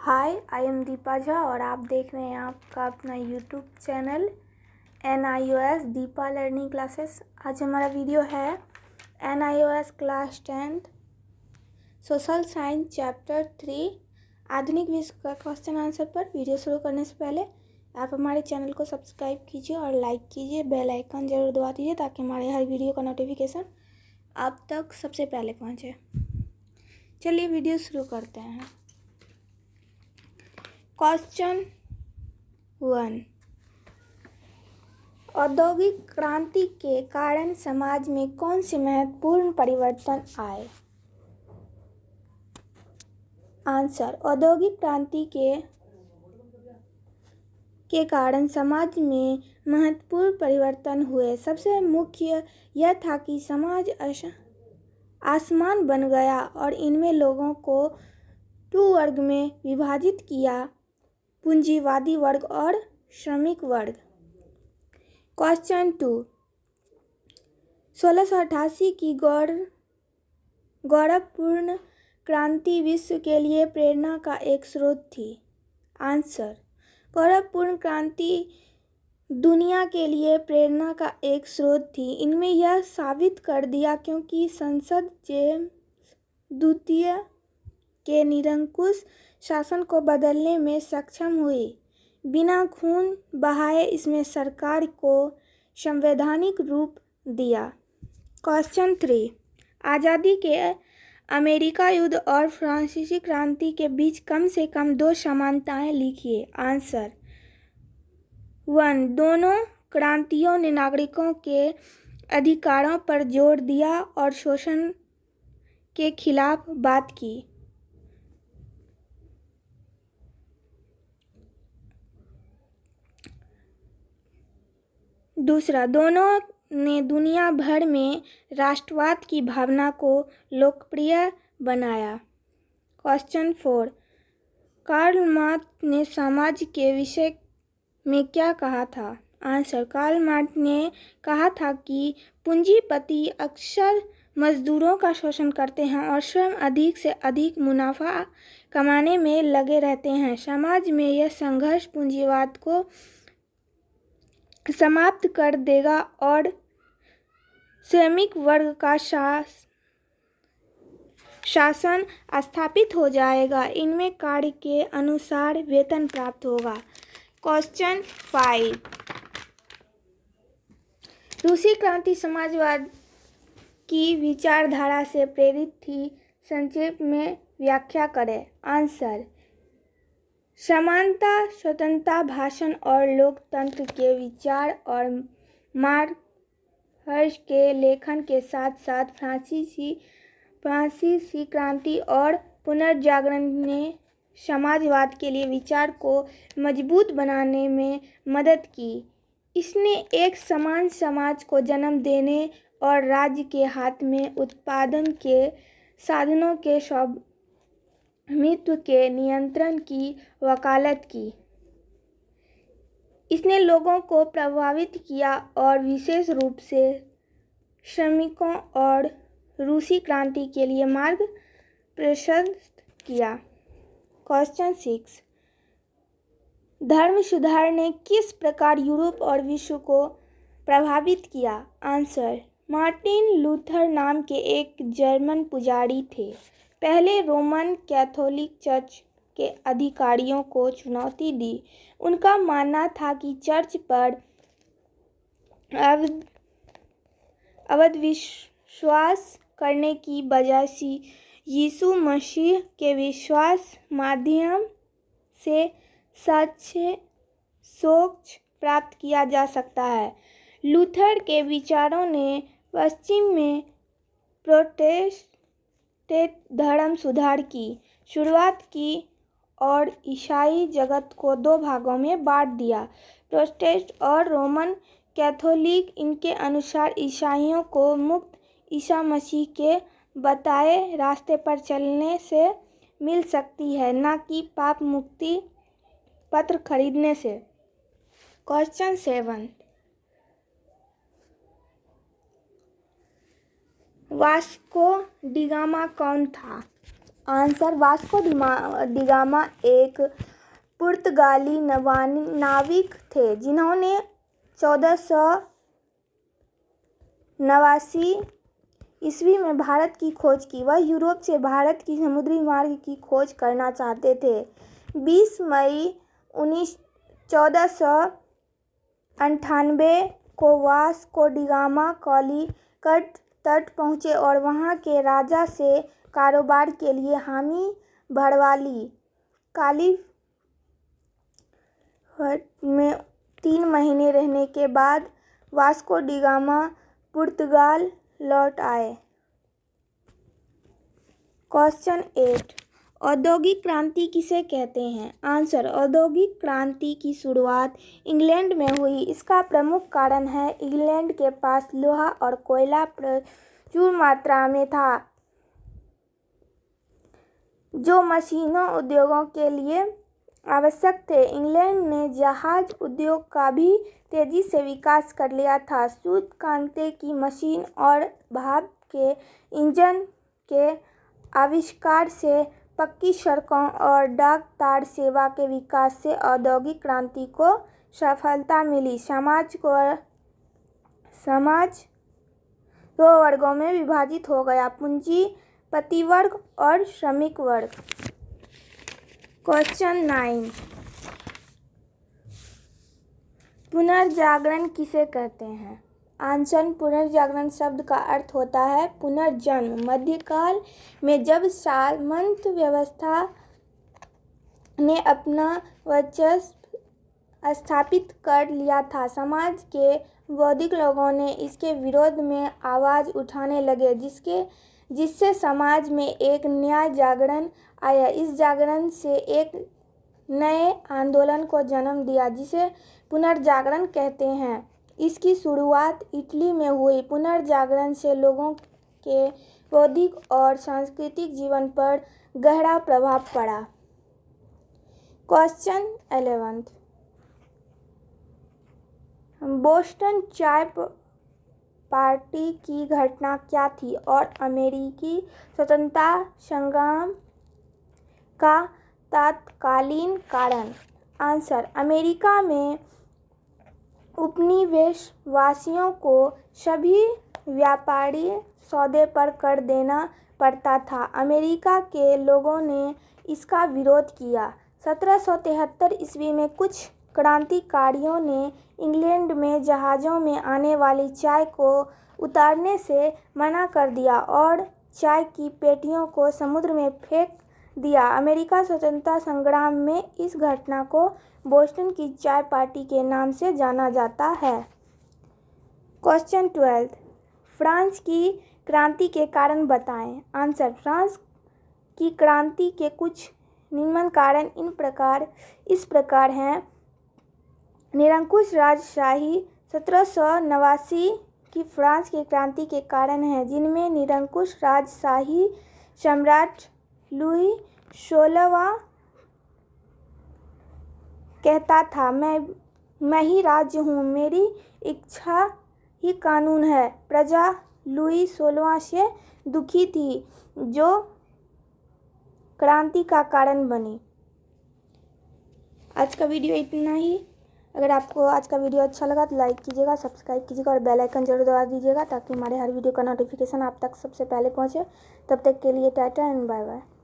Hi, I am Deepa Jha और आप देख रहे हैं आपका अपना YouTube channel NIOS Deepa learning classes. आज हमारा वीडियो है NIOS class 10 social science chapter 3 आधुनिक विश्व का क्वेश्चन आंसर पर। वीडियो शुरू करने से पहले आप हमारे चैनल को सब्सक्राइब कीजिए और लाइक कीजिए, बेल आइकन जरूर दबा दीजिए ताकि हमारे हर वीडियो का नोटिफिकेशन आप तक सबसे पहले पहुंचे। चलिए वीडियो शुरू करते हैं। क्वेश्चन 1, औद्योगिक क्रांति के कारण समाज में कौन से महत्वपूर्ण परिवर्तन आए? आंसर, औद्योगिक क्रांति के कारण समाज में महत्वपूर्ण परिवर्तन हुए। सबसे मुख्य यह था कि समाज आसमान बन गया और इनमें लोगों को 2 वर्ग में विभाजित किया, पूंजीवादी वर्ग और श्रमिक वर्ग। क्वेश्चन 2, 1688 की गौरवपूर्ण क्रांति विश्व के लिए प्रेरणा का एक स्रोत थी। आंसर, गौरवपूर्ण क्रांति दुनिया के लिए प्रेरणा का एक स्रोत थी। इनमें यह साबित कर दिया क्योंकि संसद जेम्स द्वितीय के निरंकुश शासन को बदलने में सक्षम हुई। बिना खून बहाए इसमें सरकार को संवैधानिक रूप दिया। क्वेश्चन 3, आज़ादी के अमेरिका युद्ध और फ्रांसीसी क्रांति के बीच कम से कम 2 समानताएं लिखिए। आंसर 1, दोनों क्रांतियों ने नागरिकों के अधिकारों पर जोर दिया और शोषण के खिलाफ बात की। दूसरा, दोनों ने दुनिया भर में राष्ट्रवाद की भावना को लोकप्रिय बनाया। क्वेश्चन 4, कार्ल मार्क्स ने समाज के विषय में क्या कहा था? आंसर, कार्ल मार्क्स ने कहा था कि पूंजीपति अक्सर मजदूरों का शोषण करते हैं और स्वयं अधिक से अधिक मुनाफा कमाने में लगे रहते हैं। समाज में यह संघर्ष पूंजीवाद को समाप्त कर देगा और श्रमिक वर्ग का शासन स्थापित हो जाएगा। इनमें कार्य के अनुसार वेतन प्राप्त होगा। क्वेश्चन 5, रूसी क्रांति समाजवाद की विचारधारा से प्रेरित थी। संक्षेप में व्याख्या करें। आंसर, समानता, स्वतंत्रता, भाषण और लोकतंत्र के विचार और मार्क्स के लेखन के साथ साथ फ्रांसीसी क्रांति और पुनर्जागरण ने समाजवाद के लिए विचार को मजबूत बनाने में मदद की। इसने एक समान समाज को जन्म देने और राज्य के हाथ में उत्पादन के साधनों के स्वामित्व के नियंत्रण की वकालत की। इसने लोगों को प्रभावित किया और विशेष रूप से श्रमिकों और रूसी क्रांति के लिए मार्ग प्रशस्त किया। क्वेश्चन 6, धर्म सुधार ने किस प्रकार यूरोप और विश्व को प्रभावित किया? आंसर, मार्टिन लूथर नाम के एक जर्मन पुजारी थे। पहले रोमन कैथोलिक चर्च के अधिकारियों को चुनौती दी। उनका मानना था कि चर्च पर अवैध विश्वास करने की बजाय यीशु मसीह के विश्वास माध्यम से सच्चे मोक्ष प्राप्त किया जा सकता है। लूथर के विचारों ने पश्चिम में प्रोटेस्टेंट धर्म सुधार की शुरुआत की और ईसाई जगत को 2 भागों में बांट दिया, प्रोटेस्टेंट और रोमन कैथोलिक। इनके अनुसार ईसाइयों को मुक्त ईसा मसीह के बताए रास्ते पर चलने से मिल सकती है, न कि पाप मुक्ति पत्र खरीदने से। क्वेश्चन 7, वास्को डी गामा कौन था? आंसर, वास्को डी गामा एक पुर्तगाली नाविक थे जिन्होंने 1489 ईस्वी में भारत की खोज की। वह यूरोप से भारत की समुद्री मार्ग की खोज करना चाहते थे। 20 मई 1498 को वास्को डी गामा कालीकट तट पहुंचे और वहां के राजा से कारोबार के लिए हामी भरवा ली। कालीकट में 3 महीने रहने के बाद वास्को डी गामा पुर्तगाल लौट आए। क्वेश्चन 8, औद्योगिक क्रांति किसे कहते हैं? आंसर, औद्योगिक क्रांति की शुरुआत इंग्लैंड में हुई। इसका प्रमुख कारण है इंग्लैंड के पास लोहा और कोयला प्रचुर मात्रा में था, जो मशीनों उद्योगों के लिए आवश्यक थे। इंग्लैंड ने जहाज उद्योग का भी तेजी से विकास कर लिया था। सूतकांते की मशीन और भाप के इंजन के आविष्कार से, पक्की सड़कों और डाक तार सेवा के विकास से औद्योगिक क्रांति को सफलता मिली। समाज 2 वर्गों में विभाजित हो गया, पूंजीपति वर्ग और श्रमिक वर्ग। क्वेश्चन 9, पुनर्जागरण किसे कहते हैं? आंसर, पुनर्जागरण शब्द का अर्थ होता है पुनर्जन्म। मध्यकाल में जब सामंत व्यवस्था ने अपना वर्चस्व स्थापित कर लिया था, समाज के बौद्धिक लोगों ने इसके विरोध में आवाज उठाने लगे, जिससे समाज में एक नया जागरण आया। इस जागरण से एक नए आंदोलन को जन्म दिया, जिसे पुनर्जागरण कहते हैं। इसकी शुरुआत इटली में हुई। पुनर्जागरण से लोगों के बौद्धिक और सांस्कृतिक जीवन पर गहरा प्रभाव पड़ा। क्वेश्चन 11, बोस्टन चाय पार्टी की घटना क्या थी और अमेरिकी स्वतंत्रता संग्राम का तत्कालीन कारण? आंसर, अमेरिका में उपनिवेशवासियों को सभी व्यापारी सौदे पर कर देना पड़ता था। अमेरिका के लोगों ने इसका विरोध किया। 1773 ईस्वी में कुछ क्रांतिकारियों ने इंग्लैंड में जहाज़ों में आने वाली चाय को उतारने से मना कर दिया और चाय की पेटियों को समुद्र में फेंक दिया। अमेरिका स्वतंत्रता संग्राम में इस घटना को बोस्टन की चाय पार्टी के नाम से जाना जाता है। क्वेश्चन 12, फ्रांस की क्रांति के कारण बताएं। आंसर, फ्रांस की क्रांति के कुछ निम्न कारण इस प्रकार हैं। निरंकुश राजशाही 1789 की फ्रांस की क्रांति के कारण है, जिनमें निरंकुश राजशाही सम्राट लुई 16वां कहता था, मैं ही राज्य हूँ, मेरी इच्छा ही कानून है। प्रजा लुई 16वां से दुखी थी, जो क्रांति का कारण बनी। आज का वीडियो इतना ही। अगर आपको आज का वीडियो अच्छा लगा तो लाइक कीजिएगा, सब्सक्राइब कीजिएगा और बेल आइकन जरूर दबा दीजिएगा, ताकि हमारे हर वीडियो का नोटिफिकेशन आप तक सबसे पहले पहुंचे। तब तक के लिए टाटा एंड बाय बाय।